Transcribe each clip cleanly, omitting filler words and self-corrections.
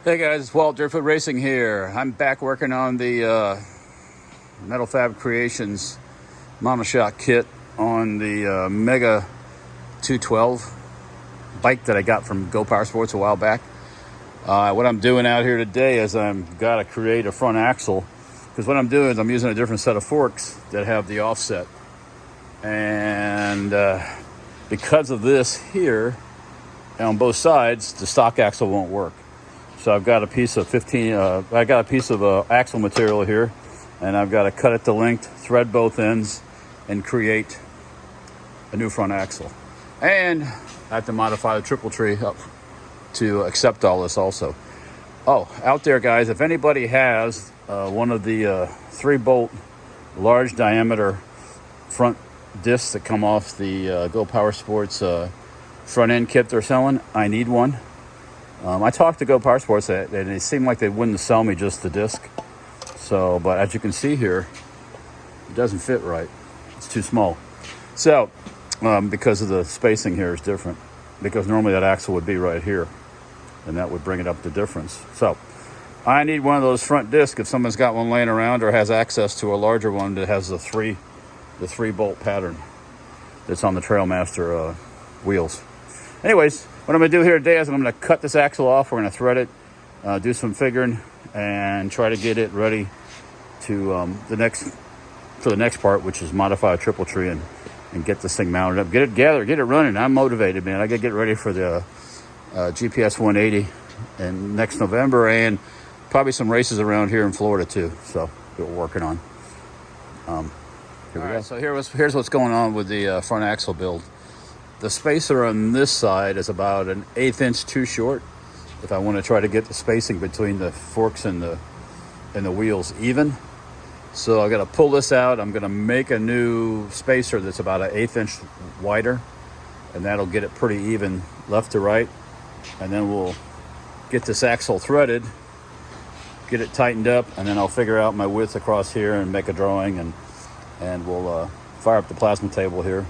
Hey guys, it's Walt Driftwood Racing here. I'm back working on the Metal Fab Creations Monoshock kit on the Mega 212 bike that I got from Go Power Sports a while back. What I'm doing out here today is I've got to create a front axle, because what I'm doing is I'm using a different set of forks that have the offset, and because of this here on both sides, the stock axle won't work. So I've got a piece of axle material here, and I've got to cut it to length, thread both ends, and create a new front axle. And I have to modify the triple tree up to accept all this also. Oh, out there guys, if anybody has one of the 3-bolt large diameter front discs that come off the Go Power Sports front end kit they're selling, I need one. I talked to Go Power Sports, and they seemed like they wouldn't sell me just the disc. So, but as you can see here, it doesn't fit right. It's too small. So, because of the spacing here is different, because normally that axle would be right here, and that would bring it up the difference. So, I need one of those front discs if someone's got one laying around or has access to a larger one that has the three bolt pattern that's on the Trailmaster wheels. Anyways, what I'm going to do here today is I'm going to cut this axle off. We're going to thread it, do some figuring, and try to get it ready to the next part, which is modify a triple tree and get this thing mounted up, get it gathered, get it running. I'm motivated, man. I got to get ready for the GPS 180 and next November, and probably some races around here in Florida too. So we're working on. Here we go. So here's what's going on with the front axle build. The spacer on this side is about an 1/8 inch too short if I want to try to get the spacing between the forks and the wheels even. So I got to pull this out. I'm going to make a new spacer that's about an 1/8 inch wider, and that'll get it pretty even left to right. And then we'll get this axle threaded, get it tightened up, and then I'll figure out my width across here and make a drawing, and we'll fire up the plasma table here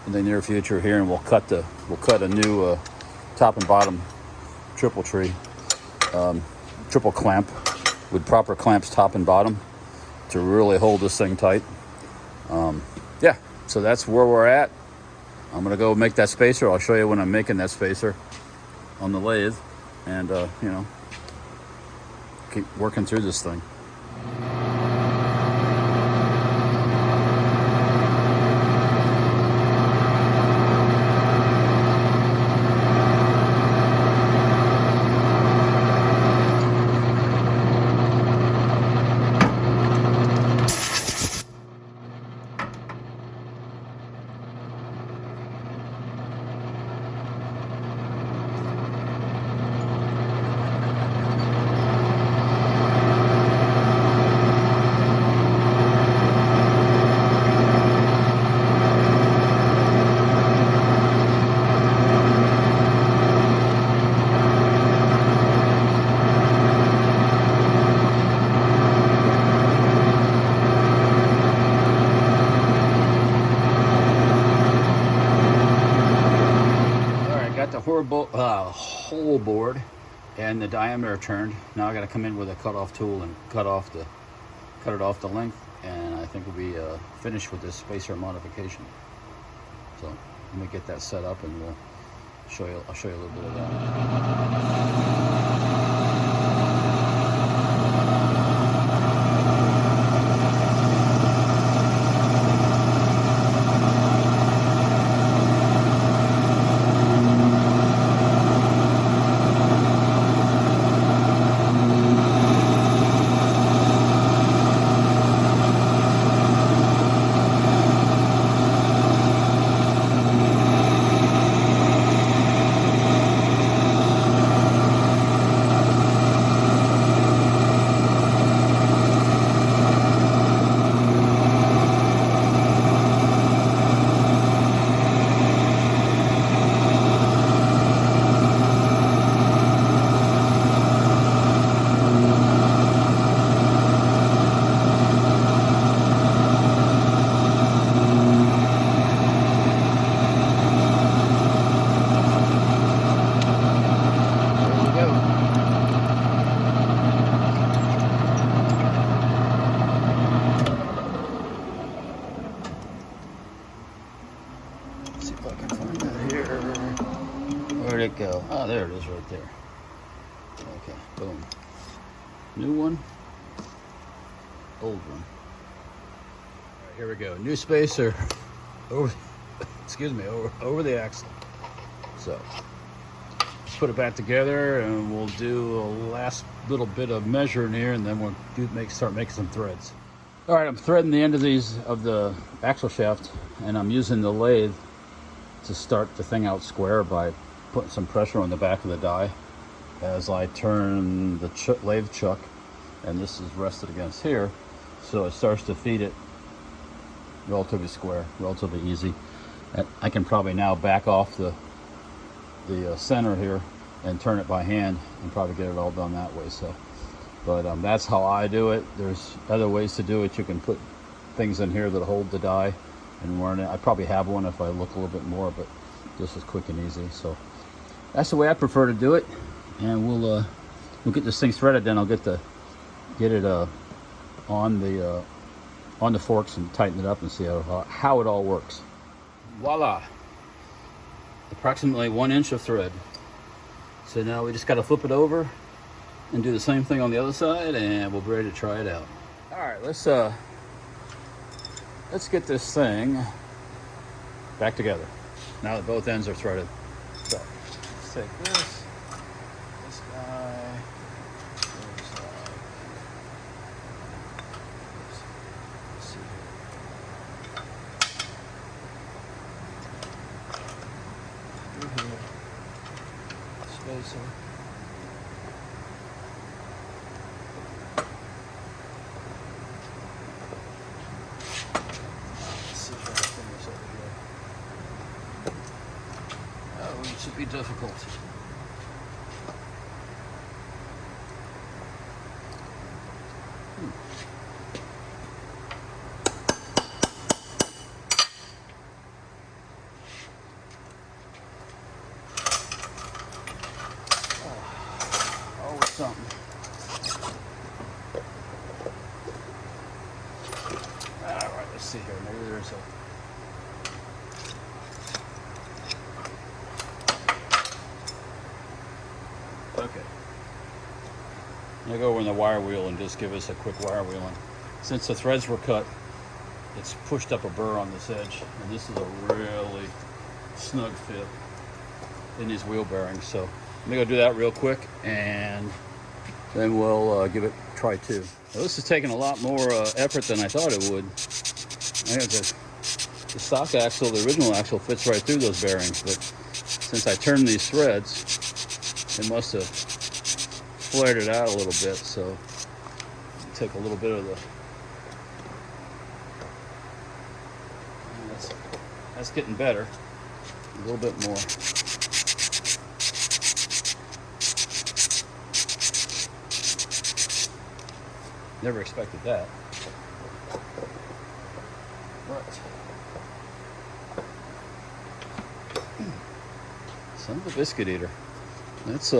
in the near future here, and we'll cut a new top and bottom triple tree, triple clamp with proper clamps top and bottom to really hold this thing tight. Yeah, so that's where we're at. I'm gonna go make that spacer. I'll show you when I'm making that spacer on the lathe, and keep working through this thing. Hole board and the diameter turned. Now I got to come in with a cut-off tool and cut it off the length, and I think we'll be finished with this spacer modification. So let me get that set up, and I'll show you a little bit of that. Okay, boom. New one, old one. All right, here we go. New spacer over, excuse me, over the axle. So let's put it back together, and we'll do a last little bit of measuring here, and then we'll start making some threads. All right, I'm threading the end of the axle shaft, and I'm using the lathe to start the thing out square by putting some pressure on the back of the die as I turn the lathe chuck, and this is rested against here, so it starts to feed it relatively square, relatively easy. And I can probably now back off the center here and turn it by hand and probably get it all done that way. So, but that's how I do it. There's other ways to do it. You can put things in here that hold the die and run it. I probably have one if I look a little bit more, but this is quick and easy. So that's the way I prefer to do it. And we'll get this thing threaded. Then I'll get it on the forks and tighten it up and see how it all works. Voila! Approximately 1 inch of thread. So now we just got to flip it over and do the same thing on the other side, and we'll be ready to try it out. All right, let's get this thing back together now that both ends are threaded. So let's take this guy, let's see here. Through here, spacer. It should be difficult. Always something. All right, let's see here. Maybe there's a... Okay. I'm gonna go over in the wire wheel and just give us a quick wire wheeling. Since the threads were cut, it's pushed up a burr on this edge, and this is a really snug fit in these wheel bearings. So I'm gonna go do that real quick, and then we'll give it a try too. Now, this is taking a lot more effort than I thought it would. The stock axle, the original axle, fits right through those bearings, but since I turned these threads, it must have flared it out a little bit, so take a little bit of the... That's getting better. A little bit more. Never expected that. But son of a biscuit eater. That's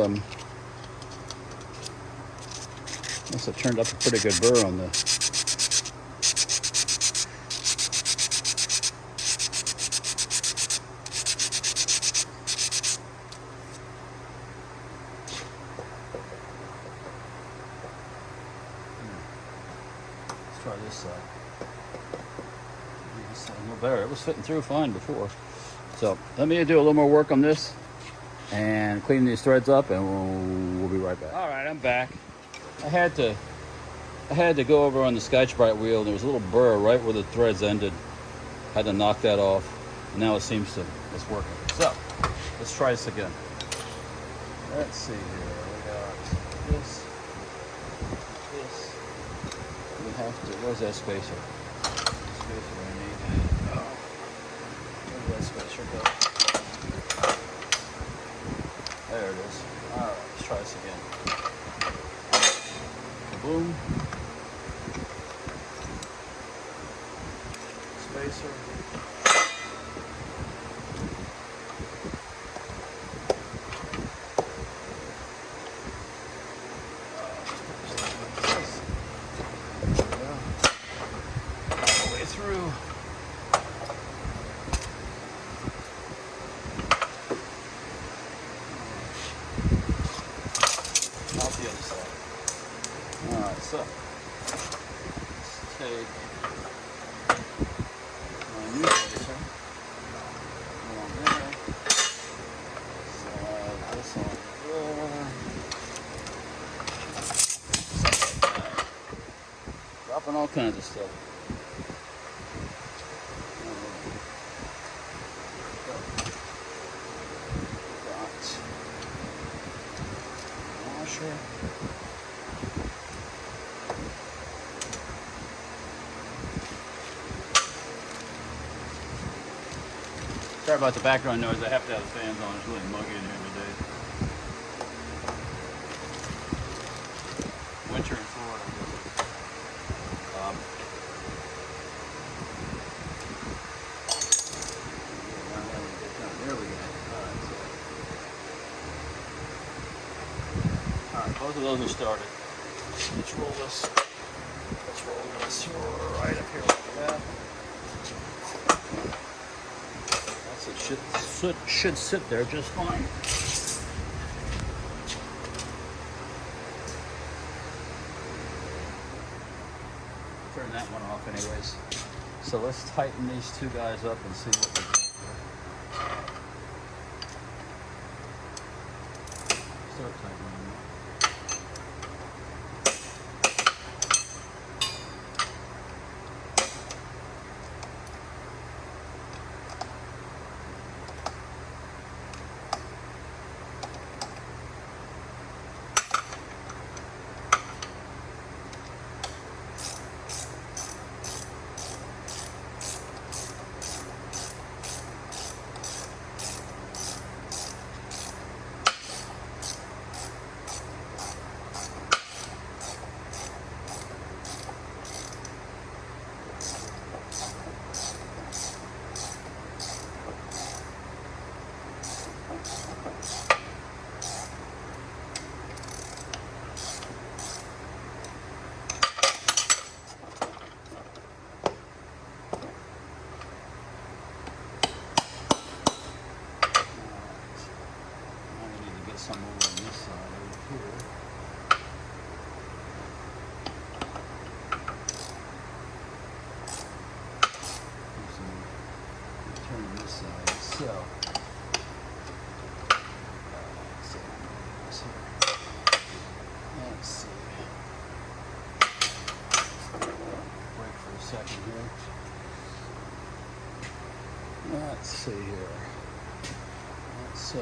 must have turned up a pretty good burr on the... Let's try this side. A little better. It was fitting through fine before. So let me do a little more work on this and clean these threads up, and we'll be right back. All right, I'm back. I had to go over on the Scotch-Brite wheel, and there was a little burr right where the threads ended. Had to knock that off. And now it's working. So let's try this again. Let's see here. We got this. We have to. Where's that spacer? Spacer I need. Oh, where did that spacer go? There it is. All right, let's try this again. Boom. Spacer. All the way through. Out the the other side. All right, so let's take my new spacer. Go on there. Slide this on there. Dropping all kinds of stuff. Washer. Sorry about the background noise. I have to have the fans on. It's really muggy in here today. Winter in Florida. There we go. All right, both of those are started. Let's roll this. Let's roll this right up here like that. It should sit there just fine. Turn that one off anyways. So let's tighten these two guys up and see what we get. Start tightening them up. Some over on this side over here. Turn this side. So let's see. Break for a second here. Let's see here. Let's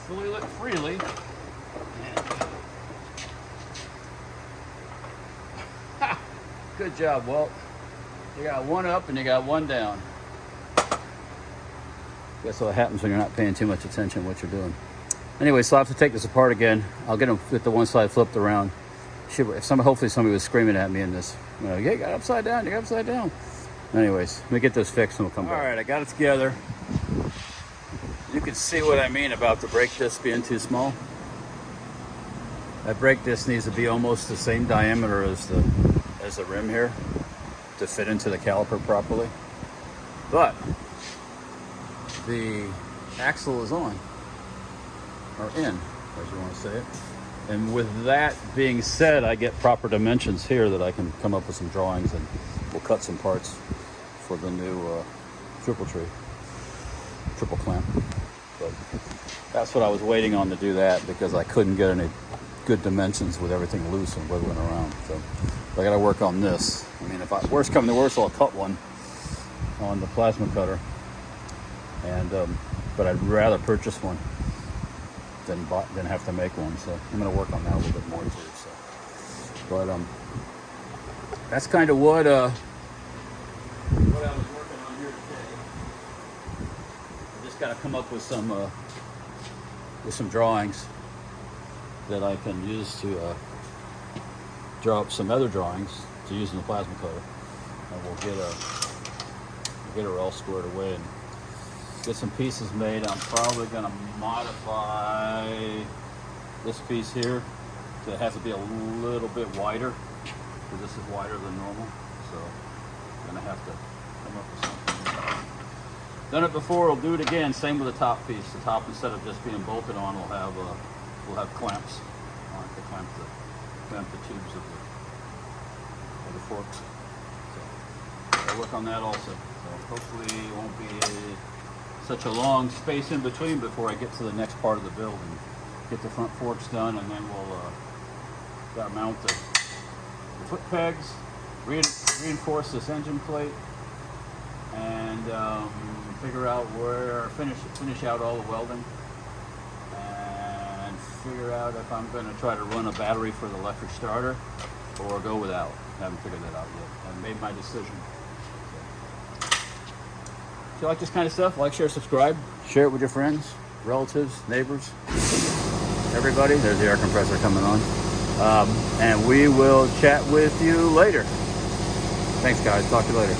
rolling freely. Ha! Good job, Walt. You got one up and you got one down. That's what happens when you're not paying too much attention to what you're doing. Anyway, so I'll have to take this apart again. I'll get them with the one side flipped around. Hopefully somebody was screaming at me in this. Yeah, you got upside down, you got upside down. Anyways, let me get this fixed and we'll come back. All right, I got it together. you can see what I mean about the brake disc being too small. That brake disc needs to be almost the same diameter as the rim here to fit into the caliper properly. But the axle is on, or in, as you want to say it. And with that being said, I get proper dimensions here that I can come up with some drawings, and we'll cut some parts for the new triple clamp. But that's what I was waiting on to do that, because I couldn't get any good dimensions with everything loose and wiggling around. So I got to work on this. I mean, if worst come to worst, I'll cut one on the plasma cutter, and but I'd rather purchase one than have to make one. So I'm going to work on that a little bit more too. So, but that's kind of what I was working on here today. I just got to come up with some drawings that I can use to draw up some other drawings to use in the plasma cutter, and we'll get her all squared away and get some pieces made. I'm probably going to modify this piece here, so it has to be a little bit wider, because this is wider than normal. So I'm going to have to come up with something. Done it before, we'll do it again. Same with the top piece. The top, instead of just being bolted on, we'll have clamps on it to clamp the tubes of the forks. So I'll work on that also. So hopefully it won't be such a long space in between before I get to the next part of the build and get the front forks done, and then we'll gotta mount the foot pegs, reinforce this engine plate, and figure out where finish out all the welding, and figure out if I'm going to try to run a battery for the electric starter or go without. I haven't figured that out yet. I made my decision. If you like this kind of stuff, like, share, subscribe. Share it with your friends, relatives, neighbors, everybody. There's the air compressor coming on. And we will chat with you later. Thanks, guys. Talk to you later.